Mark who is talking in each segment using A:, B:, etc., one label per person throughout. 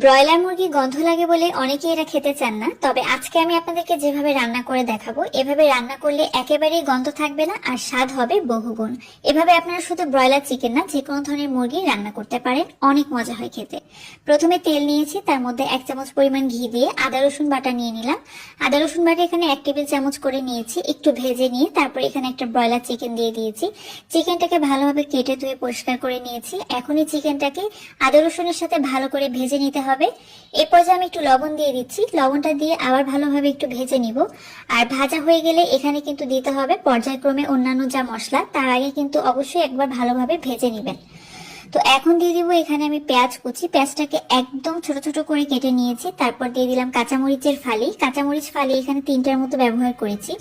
A: Broiler মুরগি গন্ধ লাগে বলে অনেকেই এরা খেতে চান না, তবে আজকে আমি আপনাদেরকে যেভাবে রান্না করে দেখাবো এভাবে রান্না করলে একেবারেই গন্ধ থাকবে না আর স্বাদ হবে বহুগুণ। এভাবে আপনারা শুধু ব্রয়লার চিকেন না, যে কোনো ধরনের মুরগি রান্না করতে পারেন, অনেক মজা হয় খেতে। প্রথমে তেল নিয়েছি, তার মধ্যে 1 চামচ পরিমাণ ঘি দিয়ে আদা রসুন বাটা নিয়ে নিলাম। আদা রসুন বাটা এখানে 1 টেবিল চামচ করে নিয়েছি। একটু ভেজে নিয়ে তারপর এখানে একটা ব্রয়লার চিকেন দিয়ে দিয়েছি। চিকেনটাকে ভালোভাবে কেটে ধুয়ে পরিষ্কার করে নিয়েছি। এখন এই চিকেনটাকে আদা রসুনের সাথে ভালো করে ভেজে নিতে হবে। এই পর্যায়ে আমি একটু লবণ দিয়ে দিচ্ছি। লবণটা দিয়ে আবার ভালোভাবে একটু ভেজে নিব। আর ভাজা হয়ে গেলে এখানে কিন্তু দিতে হবে পর্যায়ক্রমে অন্যান্য যা মশলা, তার আগে কিন্তু অবশ্যই একবার ভালোভাবে ভেজে নেবেন। তো এখন দিয়ে দিব এখানে আমি পেঁয়াজ কুচি। পেঁয়াজটাকে একদম ছোট ছোট করে কেটে নিয়েছি। তারপর দিয়ে দিলাম কাঁচামরিচের ফালি। কাঁচামরিচ ফালি এখানে 3টার মতো ব্যবহার করেছি।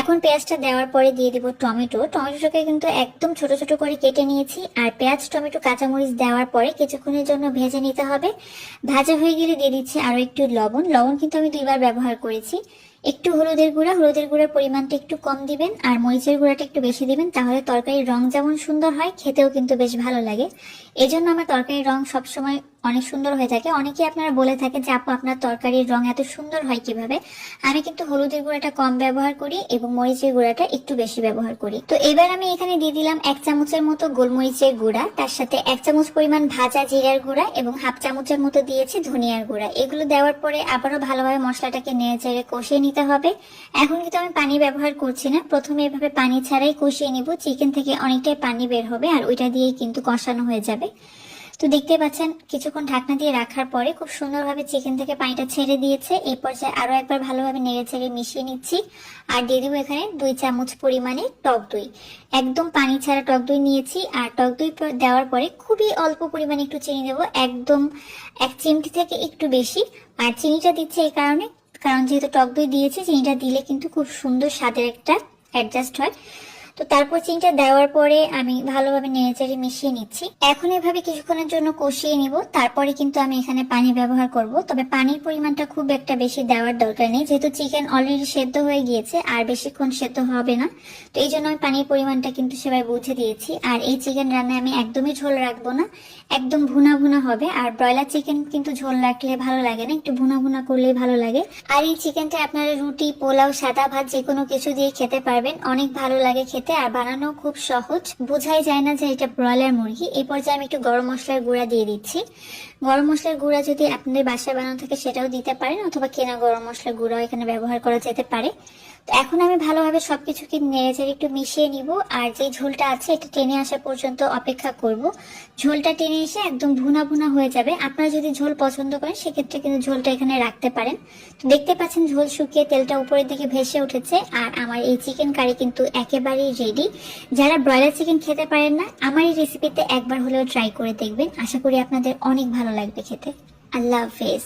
A: এখন পেঁয়াজটা দেওয়ার পরে দিয়ে দিব টমেটো। টমেটোটাকে কিন্তু একদম ছোট ছোট করে কেটে নিয়েছি। আর পেঁয়াজ, টমেটো, কাঁচামরিচ দেওয়ার পরে কিছুক্ষণের জন্য ভেজে নিতে হবে। ভাজা হয়ে গেলে দিয়ে দিচ্ছি আরো একটু লবণ। লবণ কিন্তু আমি 2বার ব্যবহার করেছি। একটু হলুদের পরিমাণটা একটু কম দিবেন, আর মরিচের গুঁড়াটা একটু বেশি দিবেন, তাহলে তরকারির রং যেমন সুন্দর হয়, খেতেও কিন্তু বেশ ভালো লাগে। এজন্য আমার তরকারির রং সবসময় অনেক সুন্দর হয়ে থাকে। অনেকেই আপনারা বলে থাকেন যে আপু, আপনার তরকারির রং এত সুন্দর হয় কিভাবে? আমি কিন্তু হলুদের গুঁড়াটা কম ব্যবহার করি এবং মরিচের গুঁড়াটা একটু বেশি ব্যবহার করি। তো এবার আমি এখানে দিয়ে দিলাম 1 চামচের মতো গোলমরিচের গুঁড়া, তার সাথে 1 চামচ পরিমাণ ভাজা জিরার গুঁড়া এবং 1/2 চামচের মতো দিয়েছি ধনিয়ার গুঁড়া। এগুলো দেওয়ার পরে আবারও ভালোভাবে মশলাটাকে নেড়েচেড়ে কষিয়ে নিতে হবে। এখন কিন্তু আমি পানি ব্যবহার করছি না, প্রথমে এভাবে পানি ছাড়াই কষিয়ে নিব। চিকেন থেকে অনেকটাই পানি বের হবে আর ওইটা দিয়েই কিন্তু কষানো হয়ে যাবে। তো দেখতে পাচ্ছেন কিছুক্ষণ ঢাকনা দিয়ে রাখার পরে খুব সুন্দরভাবে চিকেন থেকে পানিটা ছেড়ে দিয়েছে। এই পর্যায়ে আরো একবার ভালোভাবে নেড়ে ছেড়ে মিশিয়ে নিচ্ছি। আর দিয়ে দিব এখানে 2 চামচ পরিমাণে টক দই। একদম পানি ছাড়া টক দই নিয়েছি। আর টক দই দেওয়ার পরে খুবই অল্প পরিমাণে একটু চিনি দেবো, একদম 1 চিমটি থেকে একটু বেশি। আর চিনিটা দিচ্ছে এই কারণে, কারণ যেহেতু টক দই দিয়েছি, চিনিটা দিলে কিন্তু খুব সুন্দর স্বাদের একটা অ্যাডজাস্ট হয়। তো তারপর চিনিটা দেওয়ার পরে আমি ভালোভাবে নেড়েচেড়ে মিশিয়ে নিচ্ছি। এখন এভাবে কিছুক্ষণের জন্য কষিয়ে নিব। তারপরে কিন্তু আমি এখানে পানি ব্যবহার করব, তবে পানির পরিমাণটা খুব একটা বেশি দেওয়ার দরকার নেই, যেহেতু চিকেন অলরেডি সেদ্ধ হয়ে গিয়েছে আর বেশিক্ষণ সেদ্ধ হবে না। তো এই জন্য আমি পানির পরিমাণটা কিন্তু সেভাবে বুঝে দিয়েছি। আর এই চিকেন রান্নায় আমি একদমই ঝোল রাখবো না, একদম ভুনা ভুনা হবে। আর ব্রয়লার চিকেন কিন্তু ঝোল রাখলে ভালো লাগে না, একটু ভুনা ভুনা করলেই ভালো লাগে। আর এই চিকেনটা আপনারা রুটি, পোলাও, সাদা ভাত যে কোনো কিছু দিয়ে খেতে পারবেন, অনেক ভালো লাগে খেতে। আর বানানো খুব সহজ, বোঝাই যায় না যে এটা ব্রয়লার মুরগি। এই পর্যায়ে আমি একটু গরম মশলার গুঁড়া দিয়ে দিচ্ছি। গরম মশলার গুঁড়া যদি আপনাদের বাসায় বানানো থাকে সেটাও দিতে পারেন, অথবা কেনা গরম মশলার গুঁড়াও এখানে ব্যবহার করা যেতে পারে। তো এখন আমি ভালোভাবে সবকিছুকে নেড়েচেড়ে একটু মিশিয়ে নিব। আর যে ঝোলটা আছে এটা টেনে আসা পর্যন্ত অপেক্ষা করব। ঝোলটা টেনে এসে একদম ভুনা ভুনা হয়ে যাবে। আপনারা যদি ঝোল পছন্দ করেন সেক্ষেত্রে কিন্তু ঝোলটা এখানে রাখতে পারেন। তো দেখতে পাচ্ছেন ঝোল শুকিয়ে তেলটা উপরের দিকে ভেসে উঠেছে। আর আমার এই চিকেন কারি কিন্তু একেবারেই রেডি। যারা ব্রয়লার চিকেন খেতে পারেন না, আমার এই রেসিপিতে একবার হলেও ট্রাই করে দেখবেন। আশা করি আপনাদের অনেক ভালো লাগবে খেতে। আল্লাহ হাফেজ।